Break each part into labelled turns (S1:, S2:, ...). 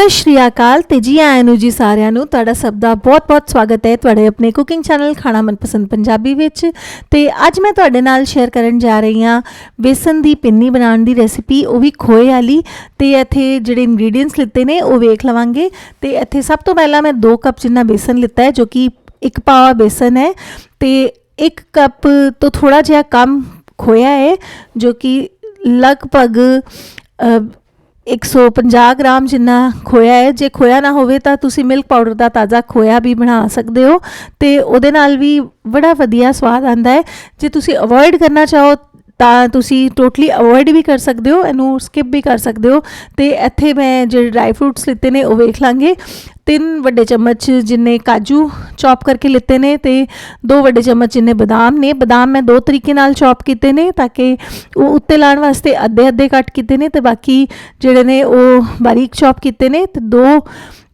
S1: सत श्री अकाल ते जी आयां नूं जी सारिआं नूं तुहाडा सब दा बहुत बहुत स्वागत है तुहाडे अपने कुकिंग चैनल खाना मनपसंद पंजाबी विच। ते अज मैं तुहाडे नाल शेयर करन जा रही हाँ बेसन दी पिन्नी बनाउण दी रेसिपी, वो भी खोए वाली। ते इत्थे जिहड़े इंग्रीडिएंट्स लिते ने वो वेख लवांगे। ते इत्थे सब तो पहला मैं 2 कप जिन्ना बेसन लिता है, जो कि 1 पावा बेसन है। ते 1 कप तो थोड़ा जिहा कम खोया है, जो कि लगभग 150 ग्राम जिन्ना खोया है। जे खोया ना होवे तां तुसी मिल्क पाउडर दा ताज़ा खोया भी बना सकदे हो, ते उहदे नाल भी बड़ा वधिया स्वाद आंदा है। जे तुसी अवॉइड करना चाहो तां तुसी टोटली अवॉइड भी कर सकदे हो, इनू स्किप भी कर सकदे हो। ते इत्थे मैं जो ड्राई फ्रूट्स लिते ने वो वेख लांगे। 3 वड्डे चम्मच जिन्ने काजू चॉप करके लिते ने, ते 2 वड्डे चम्मच जिन्ने बदाम ने। बदाम मैं 2 तरीके नाल चॉप कीते ने, ताकि वो उत्ते लाण वास्ते अद्धे अद्धे कट कीते ने, ते बाकी जिहड़े ने वो बारीक चॉप कीते ने। ते 2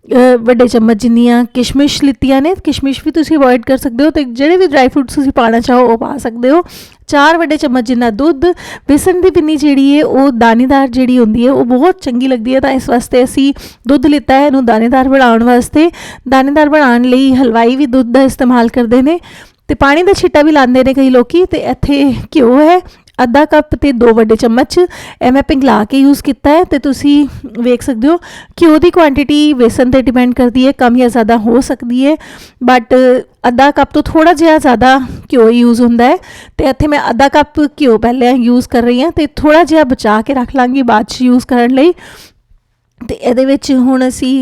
S1: वड्डे चम्मच जिन्नियां किशमिश लित्तियां ने। किशमिश भी तुसी अवॉइड कर सकदे हो, ते जिहड़े भी ड्राई फ्रूट्स तुसी पाना चाहो वो पा सकदे हो। 4 वड्डे चम्मच जिन्ना दुध। बेसन की पिन्नी जिहड़ी है वो दानेदार जिहड़ी हुंदी है वो बहुत चंगी लगती है, तो इस वास्ते असी दुध लिता है इनू दानेदार बनाउण वास्ते। दानेदार बनाउण लई हलवाई भी दुध का इस्तेमाल करते हैं, तो पानी का छिट्टा भी लाते हैं कई लोग। तो इत्थे घ्यो है आधा कप, ते 2 वड्डे चम्मच ए मैं पिघला के यूज़ किया है। तो तुसी वेख सकते हो घ्यो की क्वांटिटी बेसन पर डिपेंड करती है, कम या ज़्यादा हो सकती है, बट आधा कप तो थोड़ा जिहा ज़्यादा घ्यो यूज़ होंदा है। तो इत्थे मैं आधा कप घ्यो पहले यूज़ कर रही हाँ, तो थोड़ा जिहा बचा के रख लाँगी बाद यूज़ करन लई। तो ये हुण असी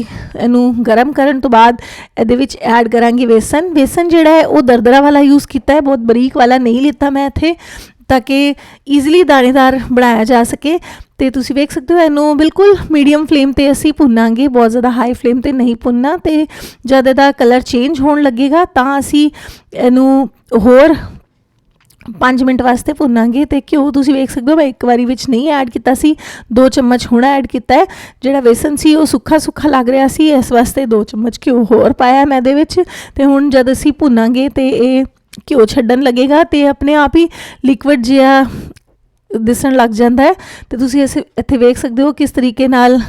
S1: इनू गर्म करन तो बाद ये ऐड करांगे बेसन। बेसन जिहड़ा है वो दरदरा वाला यूज़ किया है, बहुत बरीक वाला नहीं लिता मैं इत्थे, ताकि ईजली दानेदार बनाया जा सके। तो तुसी वेख सकते हो इनू बिल्कुल मीडियम फ्लेम ते असी भुनांगे, बहुत ज़्यादा हाई फ्लेम ते नहीं भुनना। तो जद इहदा कलर चेंज होने लगेगा तां असी इनू होर 5 मिनट वास्ते भुनांगे। तो घ्यो तुसी वेख सकते हो मैं एक बारी विच नहीं ऐड किया सी, 2 चम्मच हुण ऐड किया है। जिहड़ा बेसन सी वो सुक्खा सुक्खा लग रहा सी, इस वास्ते 2 चम्मच घ्यो होर पाया मैं इहदे विच। ते हुण जद असी भुनांगे तो ये घ्यो छड्डन लगेगा, तो अपने आप ही लिक्विड जिहा दिसन लग जाता है। तो तुसी इत्थे वेख सकते हो किस तरीके नाल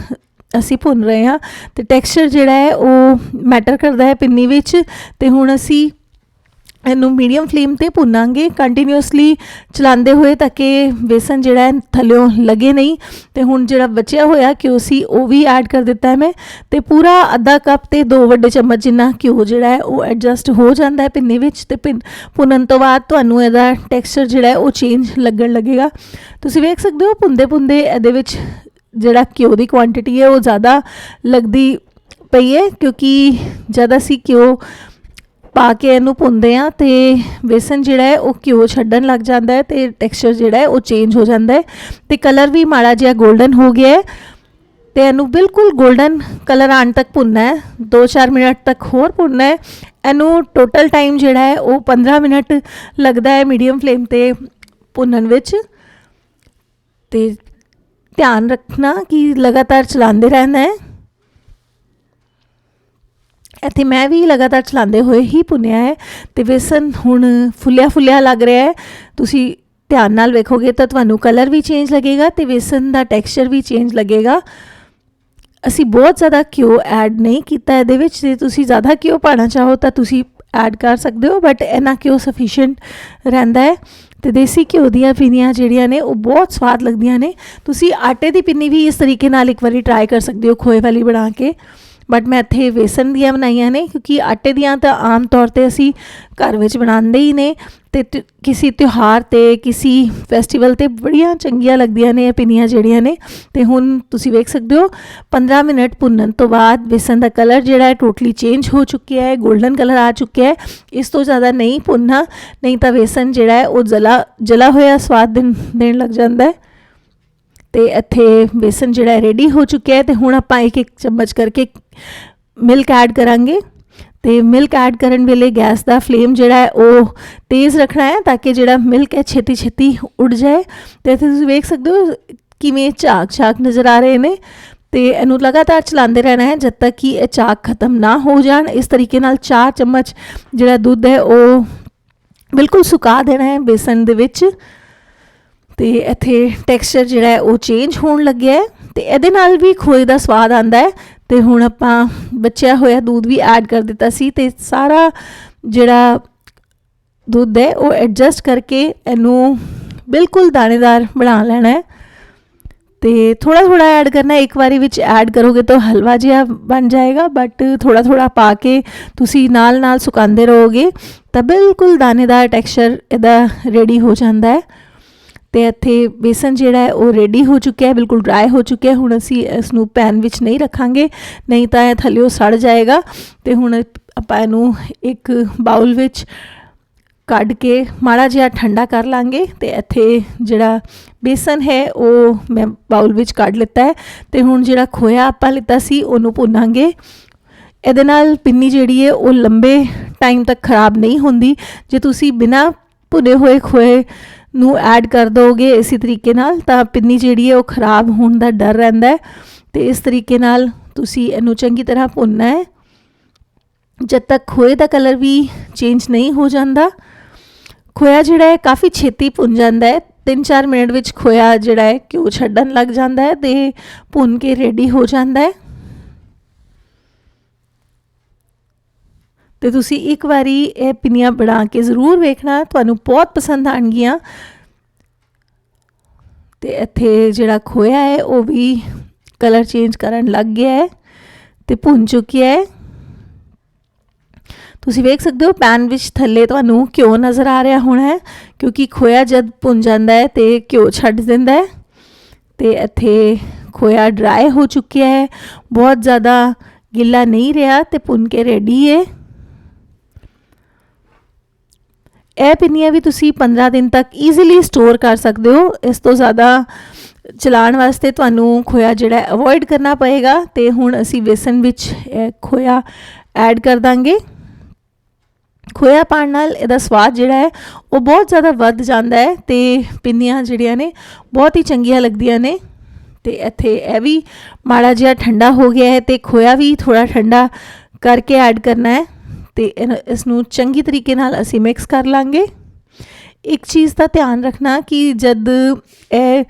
S1: असी भुन रहे हाँ। तो टैक्सचर जिहड़ा है वो मैटर करता है पिन्नी विच। तो हुण असी इनू मीडियम फ्लेम ते भुनांगे कंटीन्यूअसली चलाते हुए, ताकि बेसन जिहड़ा है थल्लों लगे नहीं। तो हुण जिहड़ा बचिया होया घ्यो सी वो भी ऐड कर दिता है मैं। तो पूरा आधा कप ते 2 वड्डे चम्मच जिन्ना घ्यो जिहड़ा है वो एडजस्ट हो जाता है पिन्नी विच। ते भुनन तो बाद तुहानूं इहदा टैक्सचर जिहड़ा है वो चेंज लगन लगेगा। तुसीं वेख सकदे हो भुनदे भुनदे इहदे विच जिहड़ा घ्यो की क्वांटिटी है वो ज़्यादा लगती पई है, क्योंकि जद असीं घ्यो पा के इनू भुनते हैं तो बेसन जिहड़ा है वो घ्यो छड्डन लग जाता है, तो टैक्सचर जिहड़ा है वो चेंज हो जाता है। तो कलर भी माड़ा जिहा गोल्डन हो गया है। तो इनू बिल्कुल गोल्डन कलर आने तक भुनना है, 2-4 मिनट तक होर भुनना है। इनू टोटल टाइम जिहड़ा है वो 15 मिनट लगता है मीडियम फ्लेम ते भुनन विच। ते ध्यान रखना कि लगातार चलाते रहना है। इत्थे मैं भी लगातार चलाते हुए ही भुनिया है। तो बेसन हुण फुलिया फुलिया लग रहा है, तुसी ध्यान नाल वेखोगे तो तुहानूं कलर भी चेंज लगेगा, तो बेसन का टैक्सचर भी चेंज लगेगा। असी बहुत ज़्यादा घ्यो ऐड नहीं किया इहदे विच, ते तुसी ज़्यादा घ्यो पाना चाहो तो तुसी ऐड कर सकते हो, बट इन्ना घ्यो सफिशिएंट रहिंदा है। तो देसी घ्यो दीयां पिन्नियां जिहड़ियां ने वो बहुत स्वाद लगदियां ने। तुसी आटे की पिन्नी भी इस तरीके नाल एक बारी ट्राई कर सकते हो खोए वाली बना के, बट मैं इत्थे बेसन दियां बनाईयां ने, क्योंकि आटे दियां तो आम तौर पर असी घर विच बनाते ही ने। तो किसी त्यौहार ते किसी फैसटीवल ते बड़ियां चंगियां लगदियां ने पिन्नियां जिहड़ियां ने। तो हुण तुसी वेख सकते हो 15 मिनट भुनन तो बाद बेसन का कलर जिहड़ा है टोटली चेंज हो चुकिया है, गोल्डन कलर आ चुकिया है। इस तो ज़्यादा नहीं भुनना, नहीं तो बेसन जिहड़ा है वो जला होया स्वाद देण लग जाता है। तो इत्थे बेसन जिहड़ा रेडी हो चुका है। तो हुण आपां एक चम्मच करके मिल्क ऐड करांगे। तो मिल्क ऐड करन वेले गैस का फ्लेम जिहड़ा है वो तेज़ रखना है, ताकि जिहड़ा मिल्क है छेती छेती उड़ जाए। तो इत्थे तुसीं वेख सकते हो किवें झाग नज़र आ रहे हैं। तो इनू लगातार चलाते रहना है जब तक कि ये झाग खत्म ना हो जाए। इस तरीके नाल 4 चम्मच जिहड़ा दुध है वो बिल्कुल सुका देना है बेसन दे विच। तो इत्थे टैक्सचर जिहड़ा है वो चेंज होने लग्या है। तो ये भी खोए का स्वाद आता है। ਤੇ ਹੁਣ ਆਪਾਂ ਬਚਿਆ ਹੋਇਆ ਦੁੱਧ ਵੀ ਐਡ ਕਰ ਦਿੱਤਾ ਸੀ ਤੇ ਸਾਰਾ ਜਿਹੜਾ ਦੁੱਧ ਹੈ ਉਹ ਐਡਜਸਟ ਕਰਕੇ ਇਹਨੂੰ ਬਿਲਕੁਲ ਦਾਣੇਦਾਰ ਬਣਾ ਲੈਣਾ ਹੈ। ਤੇ ਥੋੜਾ ਥੋੜਾ ਐਡ ਕਰਨਾ, ਇੱਕ ਵਾਰੀ ਵਿੱਚ ਐਡ ਕਰੋਗੇ ਤਾਂ ਹਲਵਾ ਜਿਹਾ ਬਣ ਜਾਏਗਾ, ਬਟ ਥੋੜਾ ਥੋੜਾ ਪਾ ਕੇ ਤੁਸੀਂ ਨਾਲ ਨਾਲ ਸੁਕਾਉਂਦੇ ਰਹੋਗੇ ਤਾਂ ਬਿਲਕੁਲ ਦਾਣੇਦਾਰ ਟੈਕਸਚਰ ਇਹਦਾ ਰੈਡੀ ਹੋ ਜਾਂਦਾ ਹੈ। ਤੇ ਇੱਥੇ ਬੇਸਨ ਜਿਹੜਾ ਹੈ ਉਹ ਰੈਡੀ ਹੋ ਚੁੱਕਿਆ ਹੈ, ਬਿਲਕੁਲ ਡਰਾਈ ਹੋ ਚੁੱਕਿਆ। ਹੁਣ ਅਸੀਂ ਇਸ ਨੂੰ ਪੈਨ ਵਿੱਚ ਨਹੀਂ ਰੱਖਾਂਗੇ, ਨਹੀਂ ਤਾਂ ਇਹ ਥੱਲਿਓਂ ਸੜ ਜਾਏਗਾ। ਤੇ ਹੁਣ ਆਪਾਂ ਇਹਨੂੰ ਇੱਕ ਬਾਉਲ ਵਿੱਚ ਕੱਢ ਕੇ ਮਾੜਾ ਜਿਹਾ ਠੰਡਾ ਕਰ ਲਾਂਗੇ। ਤੇ ਇੱਥੇ ਜਿਹੜਾ ਬੇਸਨ ਹੈ ਉਹ ਮੈਂ ਬਾਉਲ ਵਿੱਚ ਕੱਢ ਲਿੱਤਾ ਹੈ। ਤੇ ਹੁਣ ਜਿਹੜਾ ਖੋਇਆ ਆਪਾਂ ਲਿੱਤਾ ਸੀ ਉਹਨੂੰ ਭੁੰਨਾਂਗੇ। ਇਹਦੇ ਨਾਲ ਪਿੰਨੀ ਜਿਹੜੀ ਹੈ ਉਹ ਲੰਬੇ ਟਾਈਮ ਤੱਕ ਖਰਾਬ ਨਹੀਂ ਹੁੰਦੀ। ਜੇ ਤੁਸੀਂ ਬਿਨਾਂ ਭੁਨੇ ਹੋਏ ਖੋਏ ਨੂੰ ਐਡ ਕਰ ਦੋਗੇ ਇਸੇ ਤਰੀਕੇ ਨਾਲ ਤਾਂ ਪਿੰਨੀ ਜਿਹੜੀ ਹੈ ਉਹ ਖਰਾਬ ਹੋਣ ਦਾ ਡਰ ਰਹਿੰਦਾ ਹੈ। ਤੇ ਇਸ ਤਰੀਕੇ ਨਾਲ ਤੁਸੀਂ ਇਹਨੂੰ ਚੰਗੀ ਤਰ੍ਹਾਂ ਭੁੰਨਣਾ ਹੈ ਜਦ ਤੱਕ ਖੋਏ ਦਾ ਕਲਰ ਵੀ ਚੇਂਜ ਨਹੀਂ ਹੋ ਜਾਂਦਾ। ਖੋਇਆ ਜਿਹੜਾ ਹੈ ਕਾਫੀ ਛੇਤੀ ਭੁੰਨ ਜਾਂਦਾ ਹੈ, 3-4 ਮਿੰਟ ਵਿੱਚ ਖੋਇਆ ਜਿਹੜਾ ਹੈ ਘਿਓ ਛੱਡਣ ਲੱਗ ਜਾਂਦਾ ਹੈ ਤੇ ਭੁੰਨ ਕੇ ਰੈਡੀ ਹੋ ਜਾਂਦਾ ਹੈ। ਤੇ ਤੁਸੀਂ ਇੱਕ ਵਾਰੀ ਇਹ ਪਿੰਨੀਆਂ ਬਣਾ ਕੇ ਜ਼ਰੂਰ ਵੇਖਣਾ, ਤੁਹਾਨੂੰ ਬਹੁਤ ਪਸੰਦ ਆਉਣਗੀਆਂ। ਤੇ ਇੱਥੇ ਜਿਹੜਾ ਖੋਇਆ ਹੈ ਉਹ ਵੀ ਕਲਰ ਚੇਂਜ ਕਰਨ ਲੱਗ ਗਿਆ ਹੈ ਤੇ ਭੁੰਨ ਚੁੱਕਿਆ ਹੈ। ਤੁਸੀਂ ਵੇਖ ਸਕਦੇ ਹੋ ਪੈਨ ਵਿੱਚ ਥੱਲੇ ਤੁਹਾਨੂੰ ਘਿਓ ਨਜ਼ਰ ਆ ਰਿਹਾ ਹੋਣਾ ਹੈ, ਕਿਉਂਕਿ ਖੋਇਆ ਜਦ ਭੁੰਨ ਜਾਂਦਾ ਹੈ ਤੇ ਘਿਓ ਛੱਡ ਦਿੰਦਾ ਹੈ। ਤੇ ਇੱਥੇ ਖੋਇਆ ਡਰਾਈ ਹੋ ਚੁੱਕਿਆ ਹੈ, ਬਹੁਤ ਜ਼ਿਆਦਾ ਗਿੱਲਾ ਨਹੀਂ ਰਿਹਾ ਤੇ ਭੁੰਨ ਕੇ ਰੈਡੀ ਹੈ। ਇਹ ਪਿੰਨੀਆਂ ਵੀ ਤੁਸੀਂ 15 ਦਿਨ ਤੱਕ ਈਜ਼ੀਲੀ ਸਟੋਰ ਕਰ ਸਕਦੇ ਹੋ। ਇਸ ਤੋਂ ਜ਼ਿਆਦਾ ਚਲਾਉਣ ਵਾਸਤੇ ਤੁਹਾਨੂੰ ਖੋਇਆ ਜਿਹੜਾ ਅਵੋਇਡ ਕਰਨਾ ਪਏਗਾ। ਤੇ ਹੁਣ ਅਸੀਂ ਬੇਸਨ ਵਿੱਚ ਇਹ ਖੋਇਆ ਐਡ ਕਰ ਦਾਂਗੇ। ਖੋਇਆ ਪਾਉਣ ਨਾਲ ਇਹਦਾ ਸਵਾਦ ਜਿਹੜਾ ਹੈ ਉਹ ਬਹੁਤ ਜ਼ਿਆਦਾ ਵੱਧ ਜਾਂਦਾ ਹੈ ਤੇ ਪਿੰਨੀਆਂ ਜਿਹੜੀਆਂ ਨੇ ਬਹੁਤ ਹੀ ਚੰਗੀਆਂ ਲੱਗਦੀਆਂ ਨੇ। ਤੇ ਇੱਥੇ ਇਹ ਵੀ ਮਾੜਾ ਜਿਹਾ ਠੰਡਾ ਹੋ ਗਿਆ ਹੈ ਤੇ ਖੋਇਆ ਵੀ ਥੋੜ੍ਹਾ ਠੰਡਾ ਕਰਕੇ ਐਡ ਕਰਨਾ ਹੈ। ਤੇ ਇਸ ਨੂੰ ਚੰਗੀ ਤਰੀਕੇ ਨਾਲ ਅਸੀਂ ਮਿਕਸ ਕਰ ਲਾਂਗੇ। ਇੱਕ ਚੀਜ਼ ਦਾ ਧਿਆਨ ਰੱਖਣਾ ਕਿ ਜਦ ਇਹ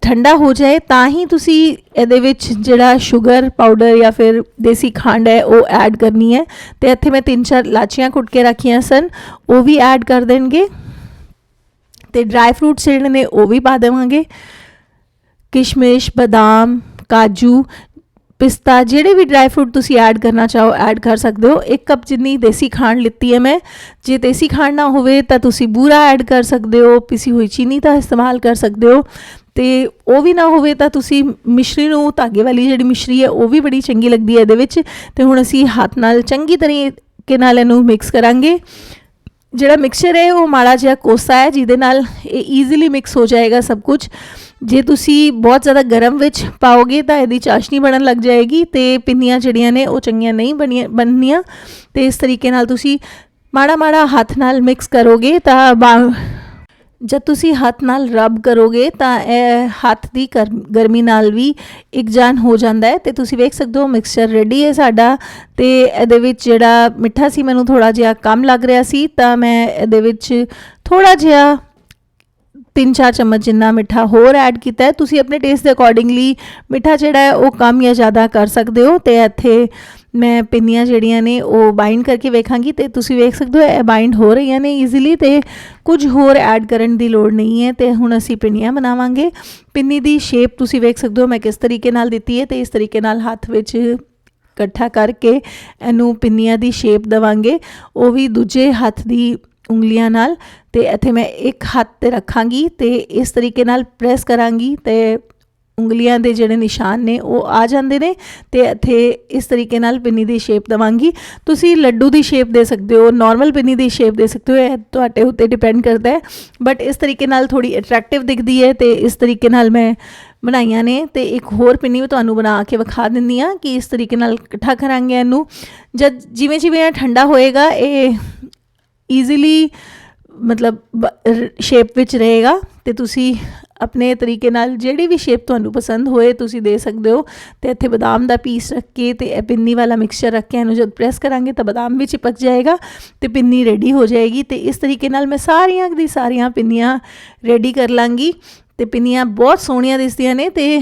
S1: ਠੰਡਾ ਹੋ ਜਾਏ ਤਾਂ ਹੀ ਤੁਸੀਂ ਇਹਦੇ ਵਿੱਚ ਜਿਹੜਾ ਸ਼ੂਗਰ ਪਾਊਡਰ ਜਾਂ ਫਿਰ ਦੇਸੀ ਖੰਡ ਹੈ ਉਹ ਐਡ ਕਰਨੀ ਹੈ। ਤੇ ਇੱਥੇ ਮੈਂ 3-4 ਇਲਾਚੀਆਂ ਕੁੱਟ ਕੇ ਰੱਖੀਆਂ ਸਨ, ਉਹ ਵੀ ਐਡ ਕਰ ਦੇਣਗੇ। ਤੇ ਡਰਾਈ ਫਰੂਟਸ ਜਿਹੜੇ ਨੇ ਉਹ ਵੀ ਪਾ ਦੇਵਾਂਗੇ, ਕਿਸ਼ਮਿਸ਼, ਬਦਾਮ, ਕਾਜੂ, ਪਿਸਤਾ, ਜਿਹੜੇ ਵੀ ਡਰਾਈ ਫਰੂਟ ਤੁਸੀਂ ਐਡ ਕਰਨਾ ਚਾਹੋ ਐਡ ਕਰ ਸਕਦੇ ਹੋ। 1 ਕੱਪ ਜਿੰਨੀ ਦੇਸੀ ਖੰਡ ਲਿੱਤੀ ਹੈ ਮੈਂ। ਜੇ ਦੇਸੀ ਖੰਡ ਨਾ ਹੋਵੇ ਤਾਂ ਤੁਸੀਂ ਬੂਰਾ ਐਡ ਕਰ ਸਕਦੇ ਹੋ, ਪਿਸੀ ਹੋਈ ਚੀਨੀ ਦਾ ਇਸਤੇਮਾਲ ਕਰ ਸਕਦੇ ਹੋ। ਤੇ ਉਹ ਵੀ ਨਾ ਹੋਵੇ ਤਾਂ ਤੁਸੀਂ ਮਿਸ਼ਰੀ ਨੂੰ, ਧਾਗੇ ਵਾਲੀ ਜਿਹੜੀ ਮਿਸ਼ਰੀ ਹੈ ਉਹ ਵੀ ਬੜੀ ਚੰਗੀ ਲੱਗਦੀ ਹੈ ਇਹਦੇ ਵਿੱਚ। ਤੇ ਹੁਣ ਅਸੀਂ ਹੱਥ ਨਾਲ ਚੰਗੀ ਤਰੀਕੇ ਨਾਲ ਇਹਨੂੰ ਮਿਕਸ ਕਰਾਂਗੇ। ਜਿਹੜਾ ਮਿਕਸਚਰ ਹੈ ਉਹ ਮਾੜਾ ਜਿਹਾ ਕੋਸਾ ਹੈ ਜਿਹਦੇ ਨਾਲ ਇਹ ਈਜ਼ੀਲੀ ਮਿਕਸ ਹੋ ਜਾਏਗਾ ਸਭ ਕੁਝ। ਜੇ ਤੁਸੀਂ ਬਹੁਤ ਜ਼ਿਆਦਾ ਗਰਮ ਵਿੱਚ ਪਾਓਗੇ ਤਾਂ ਇਹਦੀ ਚਾਸ਼ਨੀ ਬਣਨ ਲੱਗ ਜਾਏਗੀ ਤੇ ਪਿੰਨੀਆਂ ਜਿਹੜੀਆਂ ਨੇ ਉਹ ਚੰਗੀਆਂ ਨਹੀਂ ਬਣਨੀਆਂ। ਤੇ ਇਸ ਤਰੀਕੇ ਨਾਲ ਤੁਸੀਂ ਮਾੜਾ ਮਾੜਾ ਹੱਥ ਨਾਲ ਮਿਕਸ ਕਰੋਗੇ ਤਾਂ ਜਦ ਤੁਸੀਂ ਹੱਥ ਨਾਲ ਰਬ ਕਰੋਗੇ ਤਾਂ ਇਹ ਹੱਥ ਦੀ ਗਰਮੀ ਨਾਲ ਵੀ ਇਕਜਾਨ ਹੋ ਜਾਂਦਾ ਹੈ। ਤੇ ਤੁਸੀਂ ਵੇਖ ਸਕਦੇ ਹੋ ਮਿਕਸਚਰ ਰੈਡੀ ਹੈ ਸਾਡਾ। ਤੇ ਇਹਦੇ ਵਿੱਚ ਜਿਹੜਾ ਮਿੱਠਾ ਸੀ ਮੈਨੂੰ ਥੋੜ੍ਹਾ ਜਿਹਾ ਕਮ ਲੱਗ ਰਿਹਾ ਸੀ ਤਾਂ ਮੈਂ ਇਹਦੇ ਵਿੱਚ ਥੋੜ੍ਹਾ ਜਿਹਾ 3-4 ਚਮਚ ਜਿੰਨਾ ਮਿੱਠਾ ਹੋਰ ਐਡ ਕੀਤਾ ਹੈ। ਤੁਸੀਂ ਆਪਣੇ ਟੇਸਟ ਦੇ ਅਕੋਰਡਿੰਗਲੀ ਮਿੱਠਾ ਜਿਹੜਾ ਹੈ ਉਹ ਕਮ ਜਾਂ ਜ਼ਿਆਦਾ ਕਰ ਸਕਦੇ ਹੋ। ਤੇ ਇੱਥੇ ਮੈਂ ਪਿੰਨੀਆਂ ਜਿਹੜੀਆਂ ਨੇ ਉਹ ਬਾਈਂਡ ਕਰਕੇ ਵੇਖਾਂਗੀ ਤੇ ਤੁਸੀਂ ਵੇਖ ਸਕਦੇ ਹੋ ਇਹ ਬਾਈਂਡ ਹੋ ਰਹੀਆਂ ਨੇ ਈਜ਼ੀਲੀ ਤੇ ਕੁਝ ਹੋਰ ਐਡ ਕਰਨ ਦੀ ਲੋੜ ਨਹੀਂ ਹੈ। ਤੇ ਹੁਣ ਅਸੀਂ ਪਿੰਨੀਆਂ ਬਣਾਵਾਂਗੇ। ਪਿੰਨੀ ਦੀ ਸ਼ੇਪ ਤੁਸੀਂ ਵੇਖ ਸਕਦੇ ਹੋ ਮੈਂ ਕਿਸ ਤਰੀਕੇ ਨਾਲ ਦਿੱਤੀ ਹੈ ਤੇ ਇਸ ਤਰੀਕੇ ਨਾਲ ਹੱਥ ਵਿੱਚ ਇਕੱਠਾ ਕਰਕੇ ਇਹਨੂੰ ਪਿੰਨੀਆਂ ਦੀ ਸ਼ੇਪ ਦੇਵਾਂਗੇ, ਉਹ ਵੀ ਦੂਜੇ ਹੱਥ ਦੀ ਉਂਗਲੀਆਂ ਨਾਲ। ਤੇ ਇੱਥੇ ਮੈਂ ਇੱਕ ਹੱਥ ਤੇ ਰੱਖਾਂਗੀ ਤੇ ਇਸ ਤਰੀਕੇ ਨਾਲ ਪ੍ਰੈਸ ਕਰਾਂਗੀ ਤੇ ਉਂਗਲੀਆਂ ਦੇ ਜਿਹੜੇ ਨਿਸ਼ਾਨ ਨੇ ਉਹ ਆ ਜਾਂਦੇ ਨੇ। ਤੇ ਇੱਥੇ ਇਸ ਤਰੀਕੇ ਨਾਲ ਪਿੰਨੀ ਦੀ ਸ਼ੇਪ ਦੇਵਾਂਗੀ। ਤੁਸੀਂ ਲੱਡੂ ਦੀ ਸ਼ੇਪ ਦੇ ਸਕਦੇ ਹੋ, ਨਾਰਮਲ ਪਿੰਨੀ ਦੀ ਸ਼ੇਪ ਦੇ ਸਕਦੇ ਹੋ, ਇਹ ਤੁਹਾਡੇ ਉੱਤੇ ਡਿਪੈਂਡ ਕਰਦਾ ਹੈ। ਬਟ ਇਸ ਤਰੀਕੇ ਨਾਲ ਥੋੜ੍ਹੀ ਅਟਰੈਕਟਿਵ ਦਿਖਦੀ ਹੈ ਤੇ ਇਸ ਤਰੀਕੇ ਨਾਲ ਮੈਂ ਬਣਾਈਆਂ ਨੇ। ਤੇ ਇੱਕ ਹੋਰ ਪਿੰਨੀ ਵੀ ਤੁਹਾਨੂੰ ਬਣਾ ਕੇ ਵਿਖਾ ਦਿੰਦੀ ਹਾਂ ਕਿ ਇਸ ਤਰੀਕੇ ਨਾਲ ਇਕੱਠਾ ਕਰਾਂਗੇ ਇਹਨੂੰ। ਜਦ ਜਿਵੇਂ ਜਿਵੇਂ ਠੰਡਾ ਹੋਏਗਾ ਇਹ ਈਜ਼ੀਲੀ ਮਤਲਬ ਸ਼ੇਪ ਵਿੱਚ ਰਹੇਗਾ ਤੇ ਤੁਸੀਂ ਆਪਣੇ ਤਰੀਕੇ ਨਾਲ ਜਿਹੜੀ ਵੀ ਸ਼ੇਪ ਤੁਹਾਨੂੰ ਪਸੰਦ ਹੋਏ ਤੁਸੀਂ ਦੇ ਸਕਦੇ ਹੋ। ਤੇ ਇੱਥੇ ਬਦਾਮ ਦਾ ਪੀਸ ਰੱਖ ਕੇ ਤੇ ਇਹ ਪਿੰਨੀ ਵਾਲਾ ਮਿਕਸਚਰ ਰੱਖ ਕੇ ਇਹਨੂੰ ਜਦ ਪ੍ਰੈਸ ਕਰਾਂਗੇ ਤਾਂ ਬਦਾਮ ਵੀ ਚਿਪਕ ਜਾਏਗਾ ਤੇ ਪਿੰਨੀ ਰੈਡੀ ਹੋ ਜਾਏਗੀ। ਤੇ ਇਸ ਤਰੀਕੇ ਨਾਲ ਮੈਂ ਸਾਰੀਆਂ ਦੀ ਸਾਰੀਆਂ ਪਿੰਨੀਆਂ ਰੈਡੀ ਕਰ ਲਾਂਗੀ। ਤੇ ਪਿੰਨੀਆਂ ਬਹੁਤ ਸੋਹਣੀਆਂ ਦਿਸਦੀਆਂ ਨੇ ਤੇ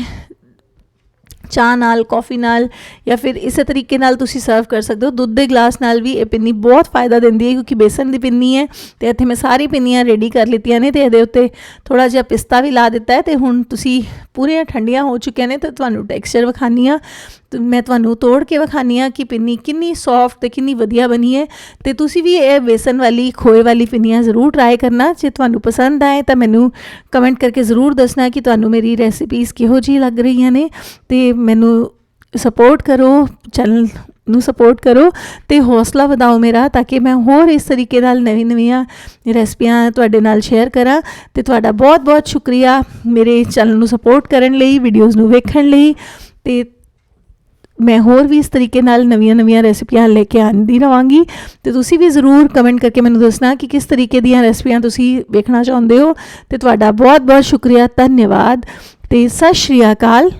S1: ਚਾਹ ਨਾਲ, ਕੌਫੀ ਨਾਲ ਜਾਂ ਫਿਰ ਇਸੇ ਤਰੀਕੇ ਨਾਲ ਤੁਸੀਂ ਸਰਵ ਕਰ ਸਕਦੇ ਹੋ। ਦੁੱਧ ਦੇ ਗਲਾਸ ਨਾਲ ਵੀ ਇਹ ਪਿੰਨੀ ਬਹੁਤ ਫਾਇਦਾ ਦਿੰਦੀ ਹੈ, ਕਿਉਂਕਿ ਬੇਸਨ ਦੀ ਪਿੰਨੀ ਹੈ। ਅਤੇ ਇੱਥੇ ਮੈਂ ਸਾਰੀ ਪਿੰਨੀਆਂ ਰੈਡੀ ਕਰ ਲਿੱਤੀਆਂ ਨੇ ਅਤੇ ਇਹਦੇ ਉੱਤੇ ਥੋੜ੍ਹਾ ਜਿਹਾ ਪਿਸਤਾ ਵੀ ਲਾ ਦਿੱਤਾ ਹੈ। ਅਤੇ ਹੁਣ ਤੁਸੀਂ ਪੂਰੀਆਂ ਠੰਡੀਆਂ ਹੋ ਚੁੱਕੀਆਂ ਨੇ, ਅਤੇ ਤੁਹਾਨੂੰ ਟੈਕਸਚਰ ਵਿਖਾਉਂਦੀ ਹਾਂ। ਮੈਂ ਤੁਹਾਨੂੰ ਤੋੜ ਕੇ ਵਿਖਾਉਂਦੀ ਹਾਂ ਕਿ ਪਿੰਨੀ ਕਿੰਨੀ ਸੌਫਟ ਅਤੇ ਕਿੰਨੀ ਵਧੀਆ ਬਣੀ ਹੈ। ਅਤੇ ਤੁਸੀਂ ਵੀ ਇਹ ਬੇਸਨ ਵਾਲੀ, ਖੋਏ ਵਾਲੀ ਪਿੰਨੀਆਂ ਜ਼ਰੂਰ ਟਰਾਈ ਕਰਨਾ। ਜੇ ਤੁਹਾਨੂੰ ਪਸੰਦ ਆਏ ਤਾਂ ਮੈਨੂੰ ਕਮੈਂਟ ਕਰਕੇ ਜ਼ਰੂਰ ਦੱਸਣਾ ਕਿ ਤੁਹਾਨੂੰ ਮੇਰੀ ਰੈਸਿਪੀਜ਼ ਕਿਹੋ ਜਿਹੀ ਲੱਗ ਰਹੀਆਂ ਨੇ। ਅਤੇ ਮੈਨੂੰ ਸਪੋਰਟ ਕਰੋ, ਚੈਨਲ ਨੂੰ ਸਪੋਰਟ ਕਰੋ ਅਤੇ ਹੌਸਲਾ ਵਧਾਓ ਮੇਰਾ, ਤਾਂ ਕਿ ਮੈਂ ਹੋਰ ਇਸ ਤਰੀਕੇ ਨਾਲ ਨਵੀਆਂ ਰੈਸਪੀਆਂ ਤੁਹਾਡੇ ਨਾਲ ਸ਼ੇਅਰ ਕਰਾਂ। ਅਤੇ ਤੁਹਾਡਾ ਬਹੁਤ ਬਹੁਤ ਸ਼ੁਕਰੀਆ ਮੇਰੇ ਚੈਨਲ ਨੂੰ ਸਪੋਰਟ ਕਰਨ ਲਈ, ਵੀਡੀਓਜ਼ ਨੂੰ ਵੇਖਣ ਲਈ। ਅਤੇ ਮੈਂ ਹੋਰ ਵੀ ਇਸ ਤਰੀਕੇ ਨਾਲ ਨਵੀਆਂ ਰੈਸਿਪੀਆਂ ਲੈ ਕੇ ਆਉਂਦੀ ਰਹਾਂਗੀ। ਅਤੇ ਤੁਸੀਂ ਵੀ ਜ਼ਰੂਰ ਕਮੈਂਟ ਕਰਕੇ ਮੈਨੂੰ ਦੱਸਣਾ ਕਿ ਕਿਸ ਤਰੀਕੇ ਦੀਆਂ ਰੈਸਪੀਆਂ ਤੁਸੀਂ ਵੇਖਣਾ ਚਾਹੁੰਦੇ ਹੋ। ਅਤੇ ਤੁਹਾਡਾ ਬਹੁਤ ਬਹੁਤ ਸ਼ੁਕਰੀਆ, ਧੰਨਵਾਦ ਅਤੇ ਸਤਿ ਸ਼੍ਰੀ ਅਕਾਲ।